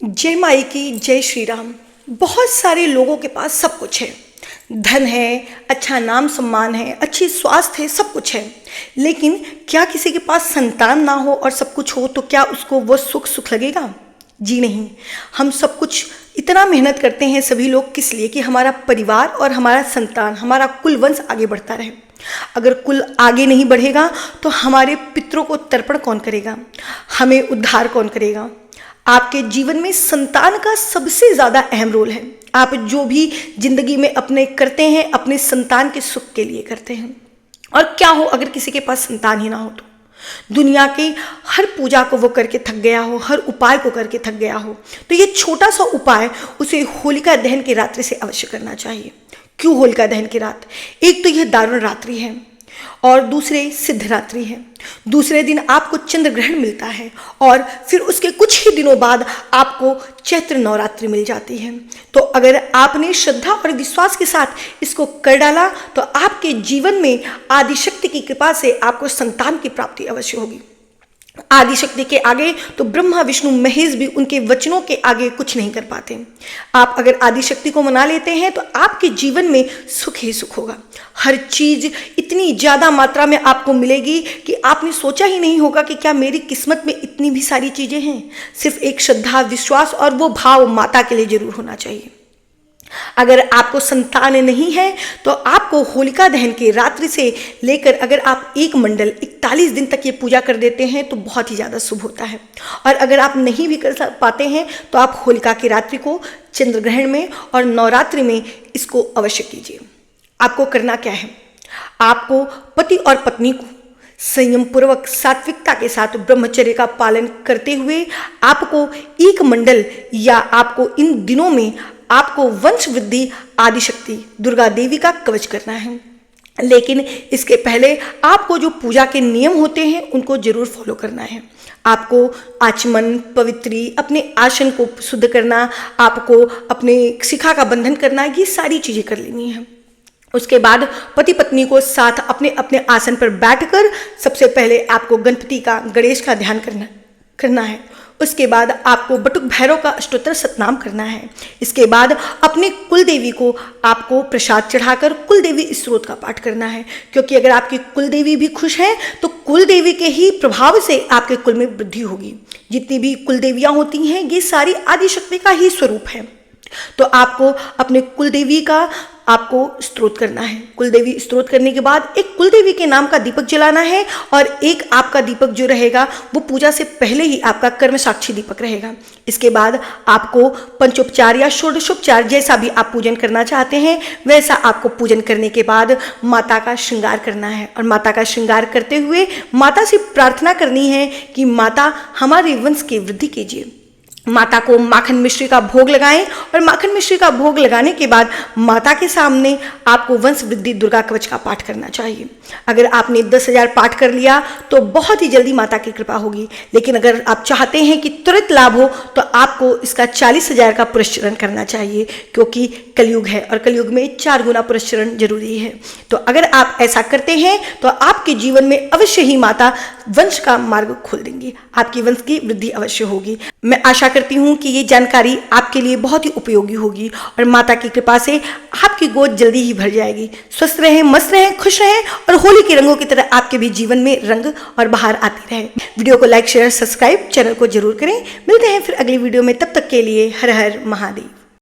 जय माई की जय श्री राम। बहुत सारे लोगों के पास सब कुछ है, धन है, अच्छा नाम सम्मान है, अच्छी स्वास्थ्य है, सब कुछ है। लेकिन क्या किसी के पास संतान ना हो और सब कुछ हो तो क्या उसको वो सुख लगेगा? जी नहीं। हम सब कुछ इतना मेहनत करते हैं सभी लोग, किस लिए? कि हमारा परिवार और हमारा संतान, हमारा कुल वंश आगे बढ़ता रहे। अगर कुल आगे नहीं बढ़ेगा तो हमारे पितरों को तर्पण कौन करेगा? हमें उद्धार कौन करेगा? आपके जीवन में संतान का सबसे ज़्यादा अहम रोल है। आप जो भी जिंदगी में अपने करते हैं अपने संतान के सुख के लिए करते हैं। और क्या हो अगर किसी के पास संतान ही ना हो तो? दुनिया के हर पूजा को वो करके थक गया हो, हर उपाय को करके थक गया हो, तो ये छोटा सा उपाय उसे होलिका दहन की रात्रि से अवश्य करना चाहिए। क्यों होलिका दहन की रात? एक तो यह दारुण रात्रि है और दूसरे सिद्धरात्रि है। दूसरे दिन आपको चंद्र ग्रहण मिलता है और फिर उसके कुछ ही दिनों बाद आपको चैत्र नवरात्रि मिल जाती है। तो अगर आपने श्रद्धा और विश्वास के साथ इसको कर डाला तो आपके जीवन में आदिशक्ति की कृपा से आपको संतान की प्राप्ति अवश्य होगी। आदिशक्ति के आगे तो ब्रह्मा विष्णु महेश भी उनके वचनों के आगे कुछ नहीं कर पाते। आप अगर आदिशक्ति को मना लेते हैं तो आपके जीवन में सुख ही सुख होगा। हर चीज इतनी ज्यादा मात्रा में आपको मिलेगी कि आपने सोचा ही नहीं होगा कि क्या मेरी किस्मत में इतनी भी सारी चीजें हैं। सिर्फ एक श्रद्धा विश्वास और वो भाव माता के लिए जरूर होना चाहिए। अगर आपको संतान नहीं है तो आपको होलिका दहन की रात्रि से लेकर अगर आप एक मंडल 41 दिन तक ये पूजा कर देते हैं तो बहुत ही ज़्यादा शुभ होता है। और अगर आप नहीं भी कर पाते हैं तो आप होलिका की रात्रि को चंद्र ग्रहण में और नवरात्रि में इसको अवश्य कीजिए। आपको करना क्या है? आपको पति और पत्नी को संयम पूर्वक सात्विकता के साथ ब्रह्मचर्य का पालन करते हुए आपको एक मंडल या आपको इन दिनों में आपको वंश वृद्धि आदिशक्ति दुर्गा देवी का कवच करना है। लेकिन इसके पहले आपको जो पूजा के नियम होते हैं उनको जरूर फॉलो करना है। आपको आचमन पवित्री, अपने आसन को शुद्ध करना, आपको अपने शिखा का बंधन करना, ये सारी चीज़ें कर लेनी है। उसके बाद पति पत्नी को साथ अपने अपने आसन पर बैठकर सबसे पहले आपको गणपति का गणेश का ध्यान करना है। उसके बाद आपको बटुक भैरव का अष्टोत्तर सतनाम करना है। इसके बाद अपने कुल देवी को आपको प्रसाद चढ़ाकर कुल देवी स्तोत्र का पाठ करना है, क्योंकि अगर आपकी कुल देवी भी खुश है तो कुल देवी के ही प्रभाव से आपके कुल में वृद्धि होगी। जितनी भी कुल देवियाँ होती हैं ये सारी आदिशक्ति का ही स्वरूप है। तो आपको अपने कुल देवी का आपको स्तोत्र करना है। कुलदेवी स्तोत्र करने के बाद एक कुलदेवी के नाम का दीपक जलाना है और एक आपका दीपक जो रहेगा वो पूजा से पहले ही आपका कर्म साक्षी दीपक रहेगा। इसके बाद आपको पंचोपचार या षोडशोपचार जैसा भी आप पूजन करना चाहते हैं वैसा आपको पूजन करने के बाद माता का श्रृंगार करना है। और माता का श्रृंगार करते हुए माता से प्रार्थना करनी है कि माता हमारे वंश की वृद्धि कीजिए। माता को माखन मिश्री का भोग लगाएं और माखन मिश्री का भोग लगाने के बाद माता के सामने आपको वंश वृद्धि दुर्गा कवच का पाठ करना चाहिए। अगर आपने 10,000 पाठ कर लिया तो बहुत ही जल्दी माता की कृपा होगी। लेकिन अगर आप चाहते हैं कि तुरंत लाभ हो तो आपको इसका 40,000 का पुरस्चरण करना चाहिए, क्योंकि कलयुग है और कलयुग में 4 गुना पुरस्चरण जरूरी है। तो अगर आप ऐसा करते हैं तो आपके जीवन में अवश्य ही माता वंश का मार्ग खोल देंगी, आपकी वंश की वृद्धि अवश्य होगी। मैं आशा करती हूँ कि ये जानकारी आपके लिए बहुत ही उपयोगी होगी और माता की कृपा से आपकी गोद जल्दी ही भर जाएगी। स्वस्थ रहें, मस्त रहें, खुश रहें और होली के रंगों की तरह आपके भी जीवन में रंग और बहार आती रहे। वीडियो को लाइक शेयर सब्सक्राइब चैनल को जरूर करें। मिलते हैं फिर अगली वीडियो में, तब तक के लिए हर हर महादेव।